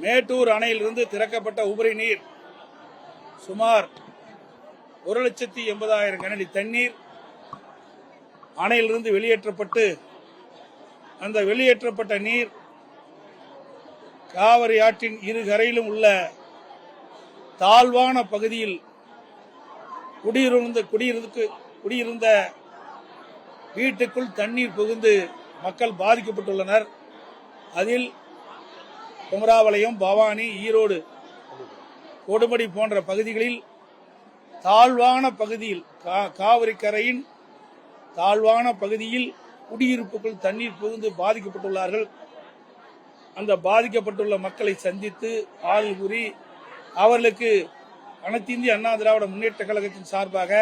மேட்டூர் அணையிலிருந்து திறக்கப்பட்ட உபரி நீர் சுமார் 1,80,000 கனஅடி தண்ணீர் அணையிலிருந்து வெளியேற்றப்பட்டு அந்த வெளியேற்றப்பட்ட நீர் காவிரி ஆற்றின் இரு கரையிலும் உள்ள தாழ்வான பகுதியில் குடியிருந்த வீட்டுக்குள் தண்ணீர் புகுந்து மக்கள் பாதிக்கப்பட்டுள்ளனர். அதில் குமராபாளையம், பவானி, ஈரோடு, கொடுமுடி போன்ற பகுதிகளில் தாழ்வான பகுதியில் காவிரி கரையின் தாழ்வான பகுதியில் குடியிருப்புக்குள் தண்ணீர் புகுந்து பாதிக்கப்பட்டுள்ளார்கள். அந்த பாதிக்கப்பட்டுள்ள மக்களை சந்தித்து ஆறுதல் கூறி அவர்களுக்கு அனைத்து இந்திய அண்ணா திராவிட முன்னேற்ற கழகத்தின் சார்பாக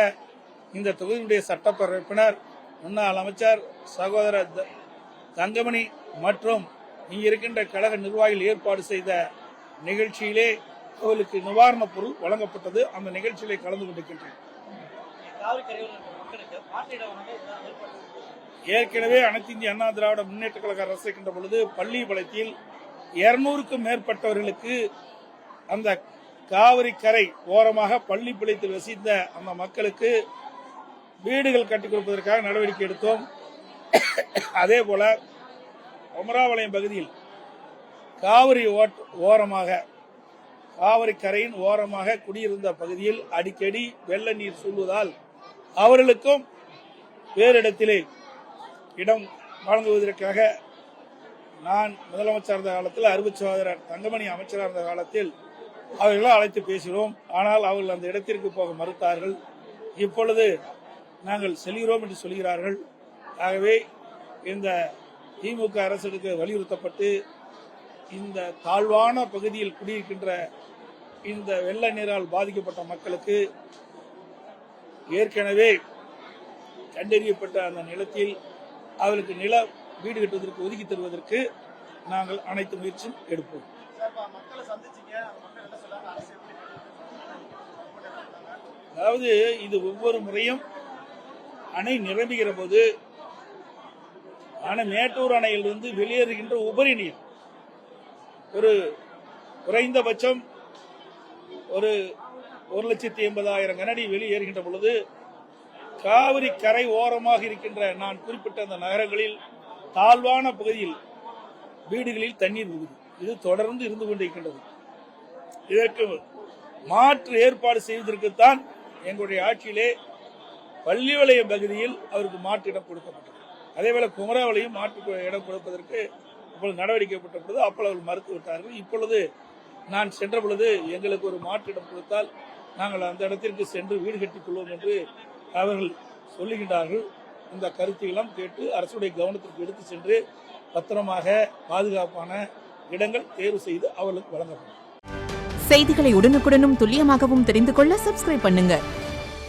இந்த தொகுதியினுடைய சட்டப்பேரவை உறுப்பினர் முன்னாள் அமைச்சர் சகோதரர் தங்கமணி மற்றும் இங்கு இருக்கின்ற கழக நிர்வாகிகள் ஏற்பாடு செய்த நிகழ்ச்சியிலே அவர்களுக்கு நிவாரணப் பொருள் வழங்கப்பட்டது. அந்த நிகழ்ச்சியிலே கலந்து கொண்டிருக்கின்றனர். ஏற்கனவே அனைத்து இந்திய அண்ணா திராவிட முன்னேற்ற கழக அரசு இருக்கின்ற பொழுது பள்ளிப்பாளையத்தில் 200க்கும் மேற்பட்டவர்களுக்கு அந்த காவிரி கரை ஓரமாக பள்ளிப்பாளையத்தில் வசித்த அந்த மக்களுக்கு வீடுகள் கட்டிக் கொடுப்பதற்காக நடவடிக்கை எடுத்தோம். அதே போல குமராபாளையம் பகுதியில் காவிரி கரையின் ஓரமாக குடியிருந்த பகுதியில் அடிக்கடி வெள்ள நீர் சூழ்வதால் அவர்களுக்கும் வேறு இடத்திலே இடம் வழங்குவதற்காக நான் முதலமைச்சர் இருந்த காலத்தில் அறுபது சகோதரர் தங்கமணி அமைச்சராக இருந்த காலத்தில் அவர்களை அழைத்து பேசுகிறோம். ஆனால் அவர்கள் அந்த இடத்திற்கு போக மறுத்தார்கள். இப்பொழுது நாங்கள் செல்கிறோம் என்று சொல்கிறார்கள். ஆகவே இந்த திமுக அரசுக்கு வலியுறுத்தப்பட்டு இந்த தாழ்வான பகுதியில் குடியிருக்கின்ற இந்த வெள்ள நீரால் பாதிக்கப்பட்ட மக்களுக்கு ஏற்கனவே கண்டறியப்பட்ட அந்த நிலத்தில் அவர்களுக்கு நில வீடு கட்டுவதற்கு ஒதுக்கி தருவதற்கு நாங்கள் அனைத்து முயற்சியும் எடுப்போம். அதாவது இது ஒவ்வொரு முறையும் அணை நிரம்புகிற போது மேட்டூர் அணையிலிருந்து வெளியேறுகின்ற உபரி நீர் ஒரு குறைந்தபட்சம் ஒரு 1,80,000 கனஅடி வெளியேறுகின்ற பொழுது காவிரி கரை ஓரமாக இருக்கின்ற நான் குறிப்பிட்ட அந்த நகரங்களில் தாழ்வான பகுதியில் வீடுகளில் தண்ணீர் புகுது. இது தொடர்ந்து இருந்து கொண்டிருக்கின்றது. இதற்கு மாற்று ஏற்பாடு செய்வதற்குத்தான் எங்களுடைய ஆட்சியிலே பள்ளிப்பாளையம் பகுதியில் அவருக்கு மாற்று இடம் கொடுக்கப்பட்டது. அதேபோல குமராபாளையம் மாற்று இடம் கொடுப்பதற்கு இப்பொழுது நடவடிக்கை போட்டபொழுது அப்பொழுது அவர்கள் மறுத்து விட்டார்கள். இப்பொழுது நான் சென்ற பொழுது எங்களுக்கு ஒரு மாற்று இடம் கொடுத்தால் நாங்கள் அந்த இடத்திற்கு சென்று வீடு கட்டிக் கொள்வோம் என்று அவர்கள் சொல்லுகின்றார்கள். இந்த கருத்தையெல்லாம் கேட்டு அரசுடைய கவனத்திற்கு எடுத்து சென்று பத்திரமாக பாதுகாப்பான இடங்கள் தேர்வு செய்து அவர்களுக்கு வழங்கப்படும். செய்திகளை உடனுக்குடனும் துல்லியமாகவும் தெரிந்து கொள்ள சப்ஸ்கிரைப் பண்ணுங்க.